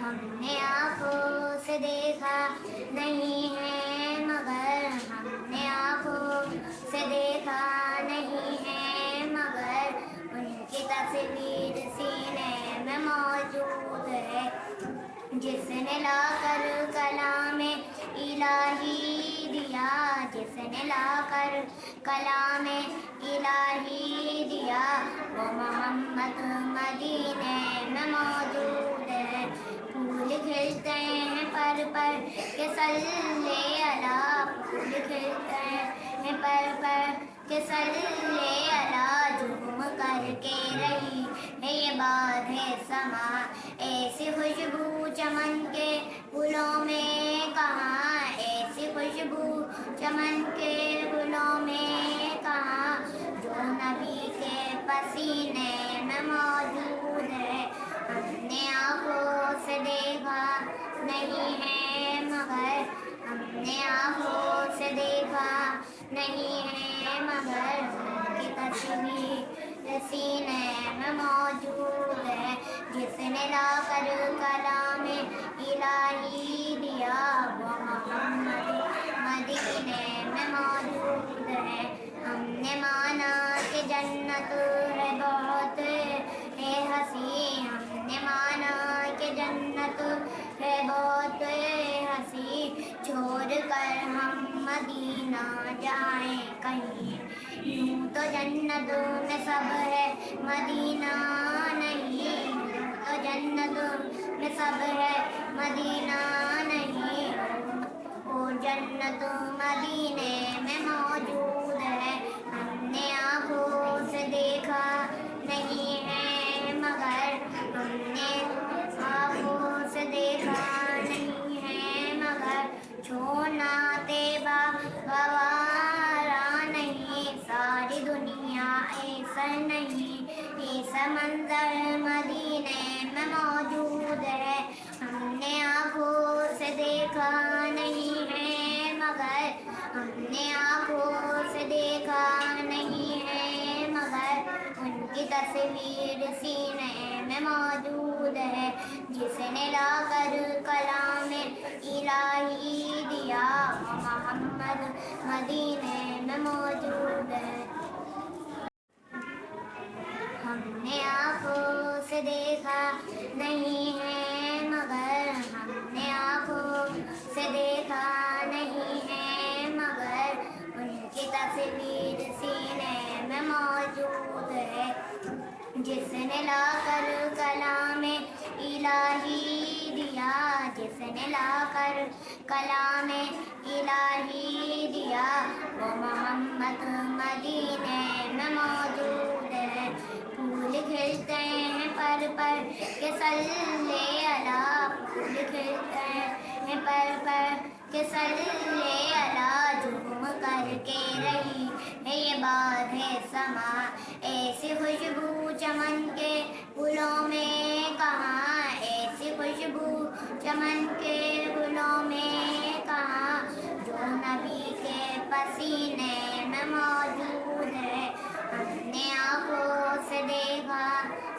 हमने आँखों से देखा नहीं है मगर हमने आँखों से देखा नहीं है मगर उनकी तस्वीर सीने में मौजूद है जिसने लाकर कलामे इलाही दिया जिसने लाकर कलामे इलाही दिया वो मोहम्मद मदीने में मौजूद है। फूल खिलते हैं पर के सल्ले अला फूल खिलते हैं पर के सल्ले अला झूम करके रही है ये बात है समा ऐसी खुशबू चमन के फूलों में कहाँ ऐसी खुशबू चमन के फूलों में कहाँ जो नबी के पसीने में मौजूद है। हमने आँखों से देखा नहीं है मगर हमने आँखों से देखा नहीं है मगर उनकी तस्वीर सीने में मौजूद है जिसने लाकर कलामे इलाही दिया वो मोहम्मद मदीने में मौजूद है। हमने माना कि जन्नत है बहुत है हंसी हमने माना कि जन्नत है बहुत हंसी छोड़ कर हम मदीना जाएं कहीं यूं तो जन्नत में सब है मदीना नहीं यूं तो जन्नत में सब है मदीना नहीं वो जन्नत मदीने में मौजूद है। हमने आँखों से देखा नहीं है मगर हमने आँखों से देखा नहीं है मगर छोड़ना तेबा गवारा नहीं सारी दुनिया ऐसा नहीं ऐसा मंजर मदीने में मौजूद है। हमने आँखों से देखा नहीं है मगर हमने आँखों से देखा नहीं है मगर उनकी तस्वीर सीने में मौजूद है जिसने लाकर कलामे इलाही दिया वो मोहम्मद मदीने में मौजूद है। हमने आँखों से देखा नहीं है मगर हमने आँखों से देखा नहीं है मगर उनकी तस्वीर सीने में मौजूद है जिसने लाकर कलामे इलाही दिया जिसने लाकर कलामे इलाही दिया वो मोहम्मद मदीने में मौजूद है। फूल खिलते हैं पर के सल्ले अला, फूल खिलते हैं पर के सल्ले अला, झूम करके रही है ये बात है समा, ऐसी खुशबू चमन के फूलों में कहाँ, ऐसी खुशबू चमन के फूलों में कहाँ, जो नबी के पसीने में मौजूद है। हमने आँखों से देखा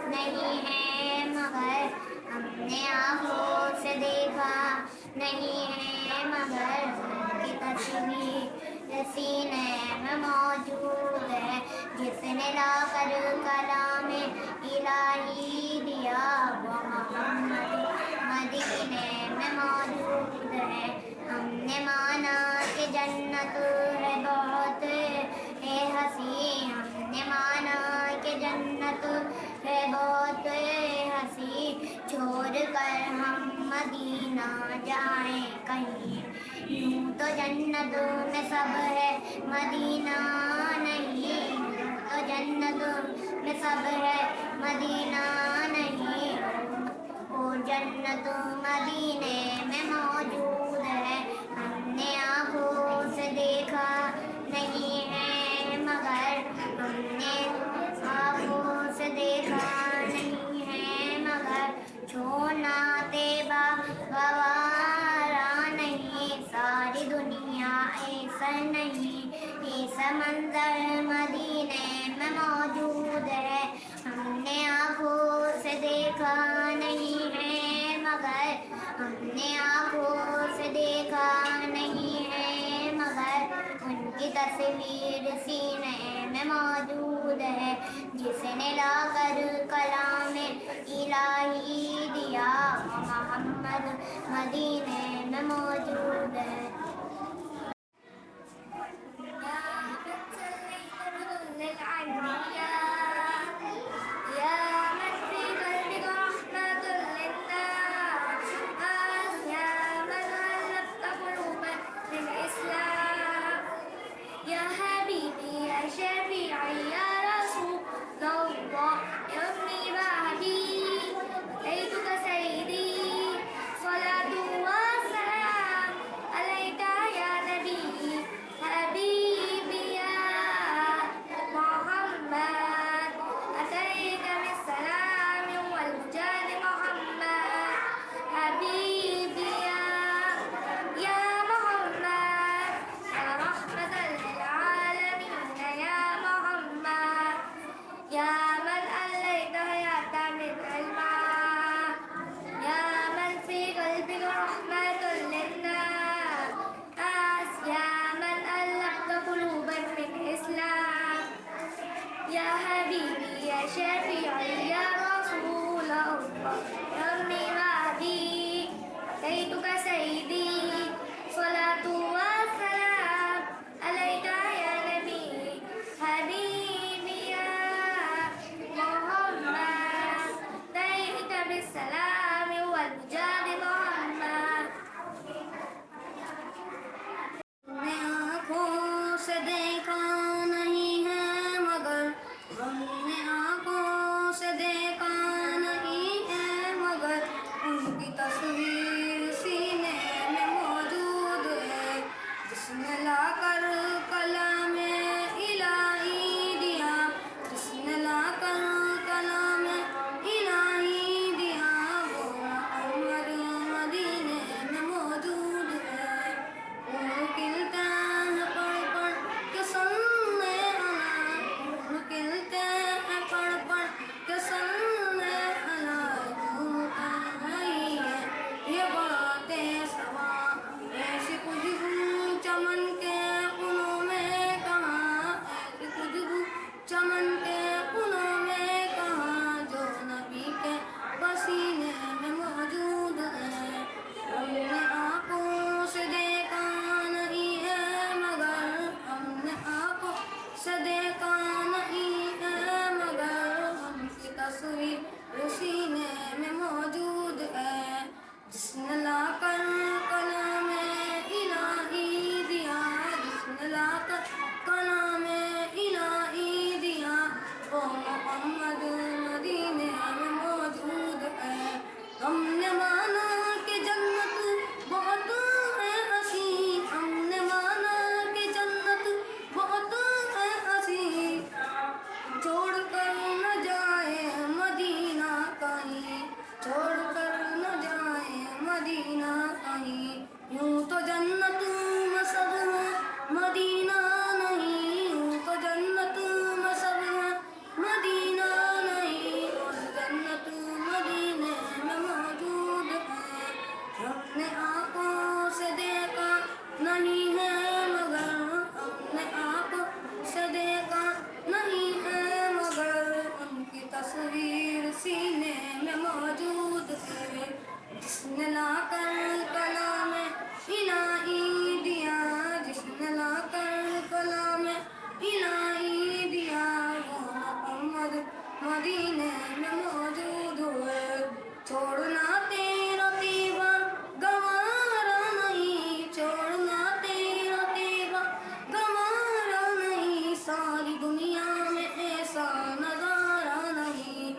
नहीं है मगर, हमने आँखों से देखा नहीं है मगर, उनकी तस्वीर सीने में मौजूद है। जिसने लाकर कलाम इलाही दिया वो मोहम्मद मदीने में मौजूद है। हमने माना कि जन्नत है बहुत है हसी, हमने माना कि जन्नत है बहुत हसी, छोड़ कर हम मदीना जाएं कहीं, यूं तो जन्नत में सब है मदीना नहीं, यूं तो जन्नत में सब है मदीना नहीं, और जन्नत मदीने में मौजूद है। हमने आँखों से देखा नहीं है मगर, हमने आँखों से देखा नहीं है मगर, छोड़ना तेबा गवारा नहीं, सारी दुनिया ऐसा नहीं, ऐसा मंजर मदीने में मौजूद है। हमने आँखों से देखा नहीं है मगर, हमने आँखों से देखा नहीं है मगर, उनकी तस्वीर सीने में मौजूद है। जिसने लाकर कलाम इलाही दिया वो मोहम्मद मदीने में मौजूद है। मौजूद है, जिसने ला कर कलाम इलाही दिया, जिसने ला कर कलाम इलाही दिया, वो मोहम्मद मदीने में मौजूद है। छोड़ना तेरा तीवा गवारा नहीं, छोड़ना तेरा तीवा गवारा नहीं, सारी दुनिया में ऐसा नजारा नहीं,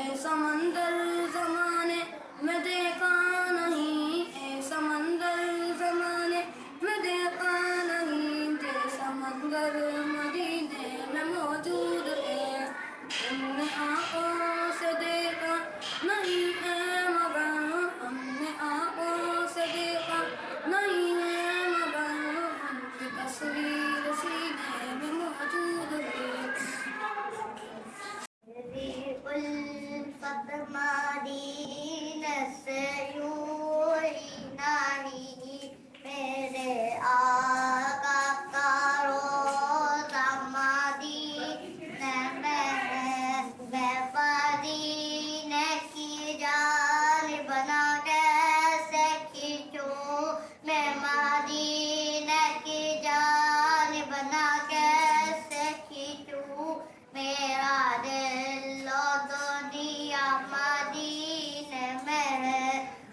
ऐसा मंजर जमाने में देखा नहीं, ऐसा मंजर जमाने में देखा नहीं, जैसा मंजर मदीने में मौजूद है। हमने आँखों से देखा नहीं है मगर, हमने आँखों से देखा नहीं है मगर, उनकी तस्वीर सीने में मौजूद है। उल्फत मदीना से यूं ही नहीं, मेरे आका का रोज़ा मदीने में है। मैं मदीने की जानिब ना कैसे खींचूं, मैं मदीने की जानिब ना कैसे खींचूं, मेरा दिल दुनिया मदीने में है।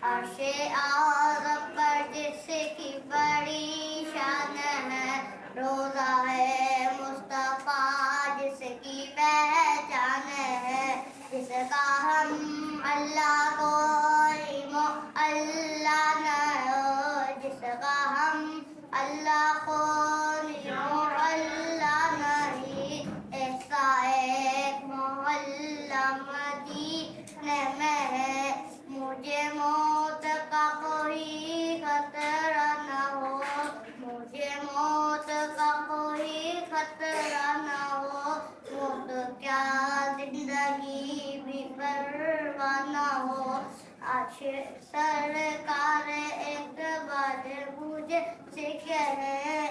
अर्शे आज़म पर जिसकी बड़ी शान है, रोज़ा है मुस्तफ़ा जिसकी पहचान है, जिसका हम अल्लाह को अल्लाह न हो, जिसका हम अल्लाह को अल्लाह नहीं, ऐसा एक मोहल्ला मदीने में है। मुझे मौत का कोई खतरा न हो, मुझे मौत का कोई खतरा न हो, मौत क्या जिंदगी भी परवाह न हो। आज सरकार एक बार मुझे से कहे,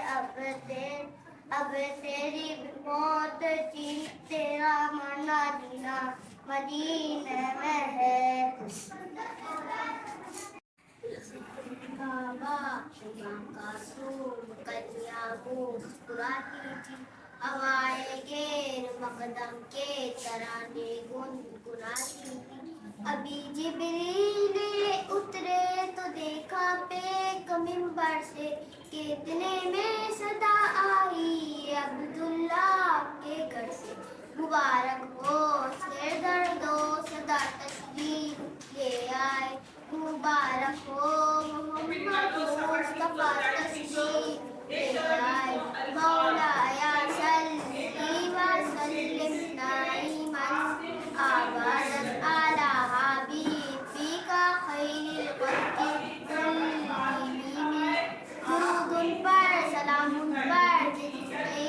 अब तेरी मौत थी, तेरा मरना जीना मदीने में है। बाबा मासूम कन्या मुस्कुराती थी, हवाएं गैर मकदम के तराने गुनगुनाती थी। अभी जिब्रील उतरे तो देखा पेक मिंबर से, कितने में सदा आई अब्दुल्ला के घर से। मुबारक हो सिर दर्दो सदा तशरीफ ले आए, मुबारक हो मोहम्मद मुस्तफा तशरीफ ले आए। मौलाया सल्ली व सल्लिम दाइमन अबदन अला हबीबिका खैरिल खल्क़ि कुल्लिहिम। दुरूद पर सलामुन पर जिसने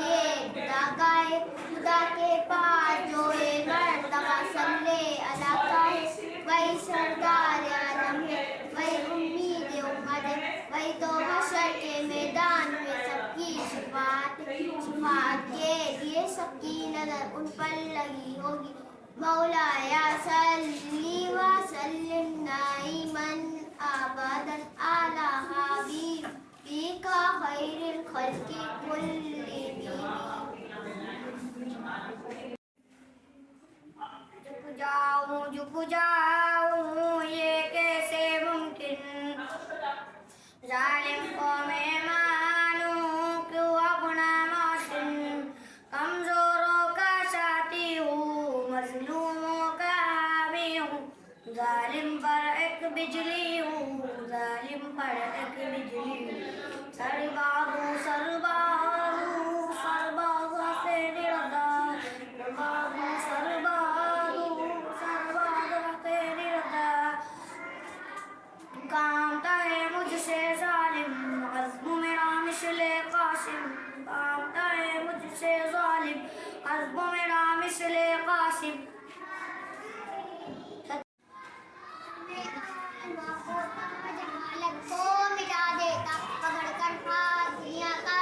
खुदा गाए, खुदा के पास जो मर्तबा सल्ले अला काए। वही सरदार आलम है, वही उम्मीद उम्मत है, वही तो हशर के मैदान में सबकी शिफात के लिए सबकी नजर उन पर लगी होगी। मौलाया सल्ली व सल्लिम दाइमन अबदन अला हबीबिका खैरिल खल्क़ि कुल्लिहिम। झुक जाऊं ये कैसे मुमकिन, जालिम को मैं मानूं क्यों अपना मौसिन। कमजोरों का साथी हूँ, मजलूमों का हावी हूँ, जालिम पर एक बिजली हूँ, जालिम पर एक बिजली हूँ। सरबाज़ू सरबाज़ू सरबाज़ से निरदार, सरबाज़ू सरबाज़ू सरबाज़ से निरदार। कामता है मुझसे जालिम अज़्म मेरा मिसले कासिम, कामता है मुझसे जालिम अज़्म मेरा मिसले कासिम। को मिटा देता पकड़ कर हाथ दुनिया का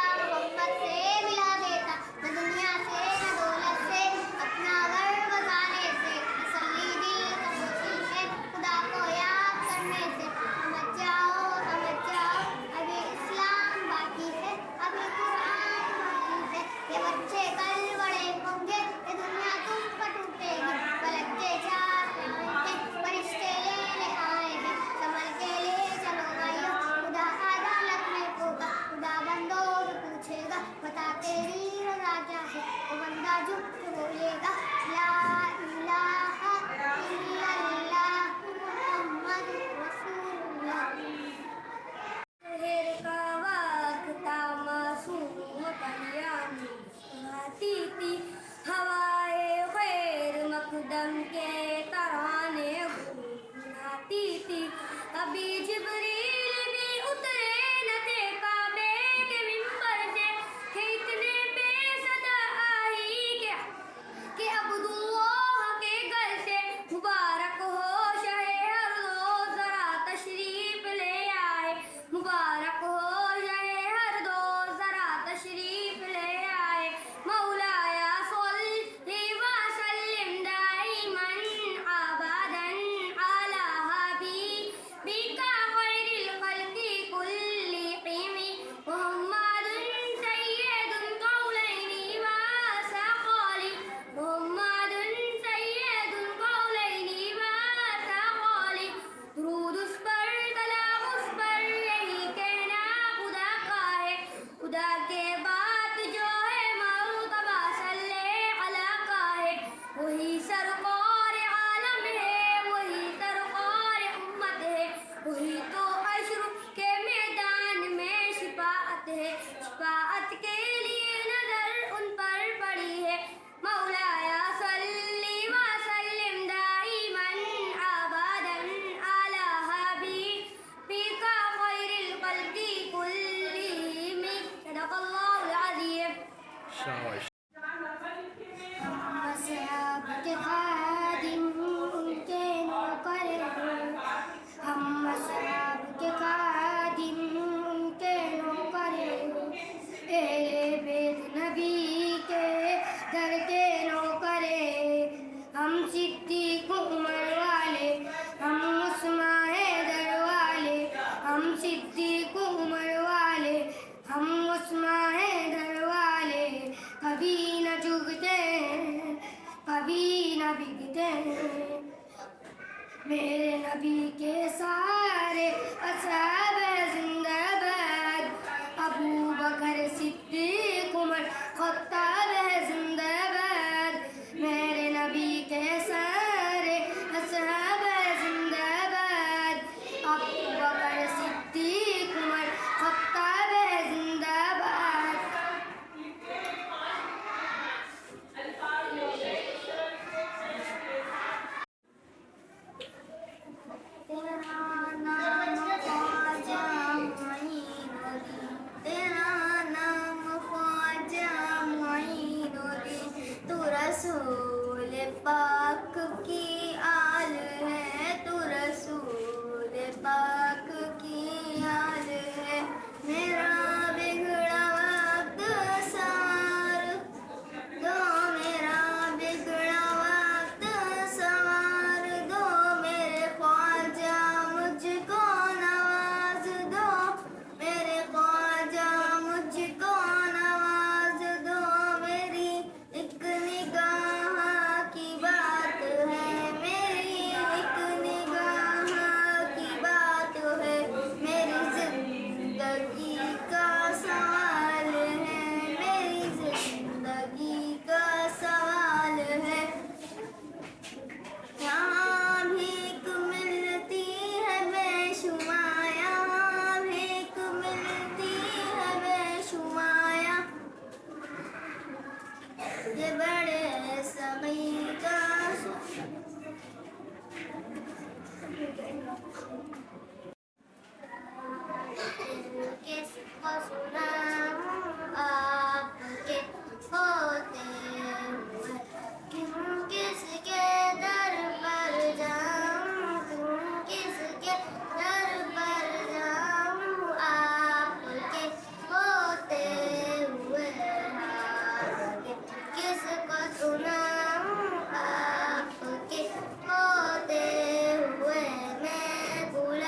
कभी जिब्रील भी उतरे न थे काबे के मिंबर से, थे इतने बेसदा आई कि अब्दुल्लाह के घर से मुबारक हो शहे हर रोज जरा तशरीफ ले आए, मुबारक हो शहे हर रोज जरा तशरीफ ले आए। मौलाया सल्ली व सल्लिम दाइमन अबदन अला हबीबिका खैरिल खल्क़ि कुल्लिहिम मुहम्मदुन सय्यदुल कौलैनि व सक़ालि, मुहम्मदुन सय्यदुल कौलैनि व सक़ालि। दुरूद उस पर कलाम उस पर यही कहना खुदा का है, खुदा के बात जो है मर्तबा सल्ले अला का है। वही सरकार आलम है, वही सरकार उम्मत है, वही तो अश्र के मैदान में शिफाअत है, शिफाअत के लिए नजर उन पर पड़ी है। मौलाया सल्ली व सल्लिम दाइमन अबदन अला हबीबिका खैरिल खल्क़ि कुल्लिहिम। सदक़ल्लाहुल अज़ीम। शाबाश। मसहब के खादिम उनके नौकर हैं, हम मसहब के खादिम उनके नौकर हैं। एले बेत नबी के दर के नौकर हैं, हम सिद्दीक़ उमर वाले, हम उस्मान हैदर वाले, हम सिद्दीक़ उमर वाले, हम उस्मान हैदर वाले। कभी न झुकते हैं, कभी न बिकते हैं, मेरे नबी के सारे असहाब जिंदाबाद। अबू बकर सिद्दीक उमर खत्ताब है जिंदाबाद, मेरे नबी के सारे असहाब जिंदाबाद। अबू बकर सिद्दीक उमर खत्ताब है जिंदाबाद। तेरा नाम ख्वाजा मोइनुद्दीन, तेरा नाम ख्वाजा मोइनुद्दीन। तू रसूल पाक की आल है, तू रसूल पाक की आल है। मेरा बिगड़ा वक्त संवार दो, मेरा बिगड़ा वक्त संवार दो। मेरे ख्वाजा मुझको नवाज दो, मेरे ख्वाजा मुझको नवाज दो। मेरी एक निगाह की बात है, मेरी एक निगाह की बात है। मेरी जिंदगी का सवाल है, मेरी जिंदगी का सवाल है। यहाँ भीख मिलती है बेशुमार, यहाँ भीख मिलती है बेशुमार। ये बड़े सगी का किसको सुनाऊं आपके होते हुए, क्यों किसके दर पर जाऊं, क्यों किसके दर पर जाऊं। आपके होते हुए आपके किसको सुनाऊं, आपके होते हुए मैं भूल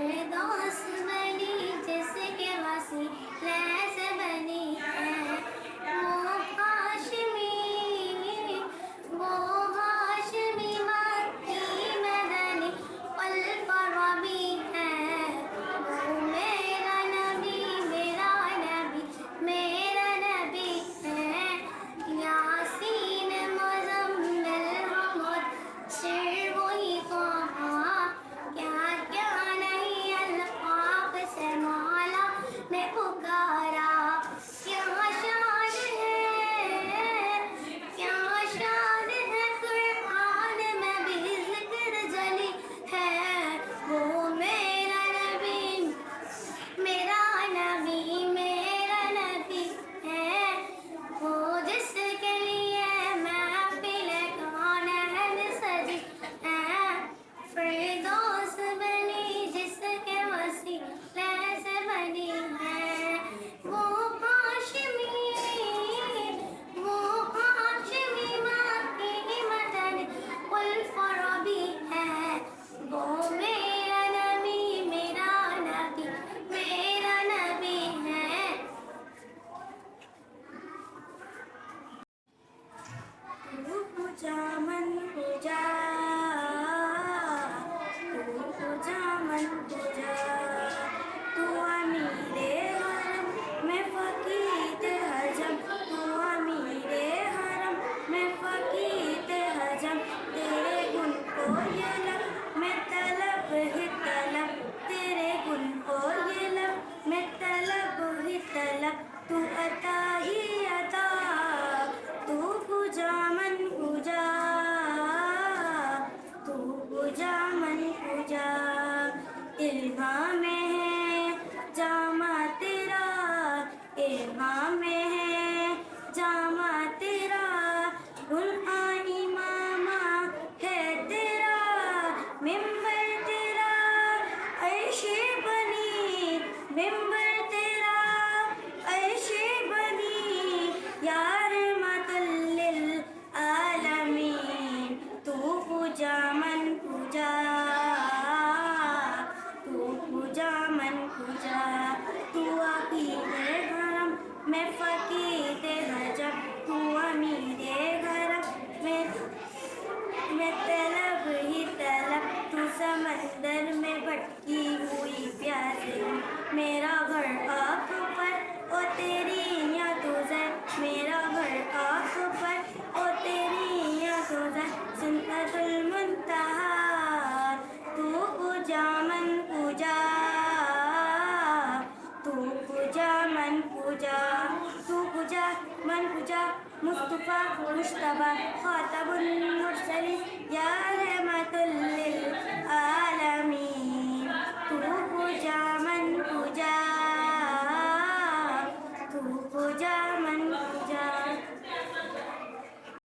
फिरदौस बनी जिसके वसीले से बनी है वो हाशमी मक्की मदनी पल फरबी है वो मेरा नबी है यासीन मुज़म्मिल हमद शेर वही कहा क्या क्या नहीं अल्फाज़ से मौला ने पुकारा क्या शान है कुरान में भी ज़िक्र जली है वो मेरा नबी है वो जिसके लिए महफिल कौन सजी है फिरदौस बनी जिसके वसीले से बनी है वो हाशमी मक्की मदनी कुल फरबी है वो मेरा नबी है तू पूजा मन पूजा, तू पूजा मन पूजा, तू अमीरे हरम में फकीर हजम, तू अमीरे हरम में फकीर हजम, तेरे गुण को ये लब में तलब ही तलब, तेरे गुण को ये लब में तलब ही तलब, तू अता ही अता, तू पूजा मन पूजा, तू पूजा मन पूजा, इल्हाम में है जामा तेरा, इल्हाम में है जामा तेरा, गुलआनी मामा है तेरा, मिंबर तेरा ऐशे बनी, मिंबर तेरा ऐशे बनी, यार मतल्लिल आलमीन, तू पूजा मन पूजा, तू पूजा मन पूजा, तू अकीदे हरम में फकीर हजब, तू अमीरे हरम में तलब ही तलब, तू समंदर में भटकी हुई प्यासी, मेरा घर आँख पर ओ तेरी या तुझे, मेरा घर आँख पर ओ तेरी या तुझे, सिंतुल मुंतहा, तू पूजा मन पूजा, तू पूजा मन पूजा, तू पूजा मन पूजा, मुस्तफा मुश्तबा खातबुल मुरसलीन या